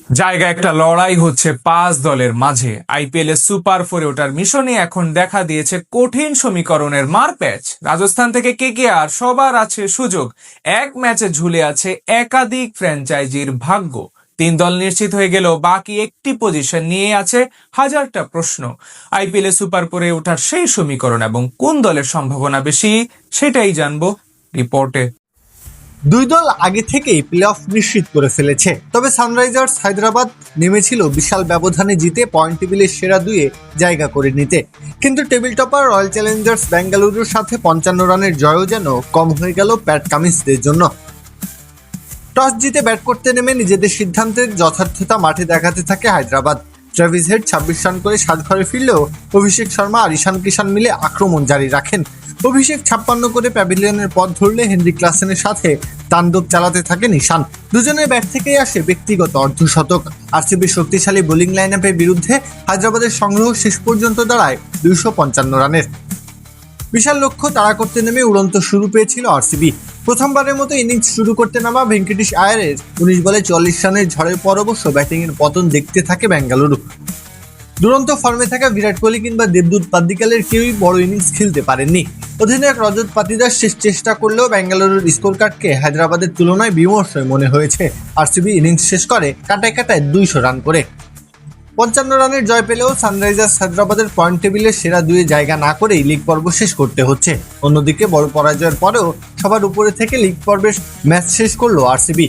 জায়গা একটা লড়াই হচ্ছে 5 দলের মাঝে। আইপিএল এর সুপার ফোরে ওঠার মিশনে এখন দেখা দিয়েছে কঠিন সমীকরণের মারপ্যাচ। রাজস্থান থেকে কেকেআর সবার আছে সুযোগ, এক ম্যাচে ঝুলে আছে একাধিক ফ্র্যাঞ্চাইজির ভাগ্য। 3 দল নিশ্চিত হয়ে গেলেও বাকি একটি পজিশন নিয়ে আছে হাজারটা প্রশ্ন। আইপিএল এর সুপার ফোরে ওঠার সেই সমীকরণ এবং কোন দলের সম্ভাবনা বেশি সেটাই জানবো রিপোর্টে। দুই দল আগে থেকেই প্লে অফ নিশ্চিত করে ফেলেছে, তবে সানরাইজার্স হায়দ্রাবাদ নেমেছিল বিশাল ব্যবধানে জিতে পয়েন্ট টেবিলের সেরা দুয়ে জায়গা করে নিতে। কিন্তু টেবিল টপার রয়্যাল চ্যালেঞ্জার্স বেঙ্গালুরুর সাথে 55 রানের জয়ও যেন কম হয়ে গেল প্যাট কামিন্সদের জন্য। টস জিতে ব্যাট করতে নেমে নিজেদের সিদ্ধান্তের যথার্থতা মাঠে দেখাতে থাকে হায়দ্রাবাদ। ট্রেভিস হেড 26 রান করে সাজঘরে ফিরলেও অভিষেক শর্মা আর ঈশান কিষান মিলে আক্রমণ জারি রাখেন। অভিষেক 56 করে প্যাভিলিয়নের পথ ধরলে হেনরি ক্লাসেনের সাথে তাণ্ডব চালাতে থাকেন ঈশান। দুজনের ব্যাট থেকেই আসে ব্যক্তিগত অর্ধশতক। আরসিবির শক্তিশালী বোলিং লাইন আপের বিরুদ্ধে হায়দ্রাবাদের সংগ্রহ শেষ পর্যন্ত দাঁড়ায় 255 রানের। বিশাল লক্ষ্য তাড়া করতে নেমে উড়ন্ত শুরু পেয়েছিল আরসিবি। প্রথমবারের মতো ইনিংস শুরু করতে নামা ভেঙ্কটেশ আয়ারের 19 বলে 40 রানের ঝড়ের পর অবশ্য ব্যাটিংয়ের পতন দেখতে থাকে বেঙ্গালুরু। দুরন্ত ফর্মে থাকা বিরাট কোহলি কিংবা দেবদূত পাদ্দিকালের কেউই বড় ইনিংস খেলতে পারেননি। অধিনায়ক রজত পাতিদার শেষ চেষ্টা করলেও বেঙ্গালুরুর স্কোর কার্ডকে হায়দ্রাবাদের তুলনায় বিমর্ষই মনে হয়েছে। আরসিবি ইনিংস শেষ করে কাটায় কাটায় 200 রান করে। 55 রানের জয় পেলেও সানরাইজার্স হায়দ্রাবাদের পয়েন্ট টেবিলের সেরা দুয়ে জায়গা না করেই লিগ পর্ব শেষ করতে হচ্ছে। অন্যদিকে বড় পরাজয়ের পরেও সবার উপরে থেকে লিগ পর্বের ম্যাচ শেষ করলো আরসিবি।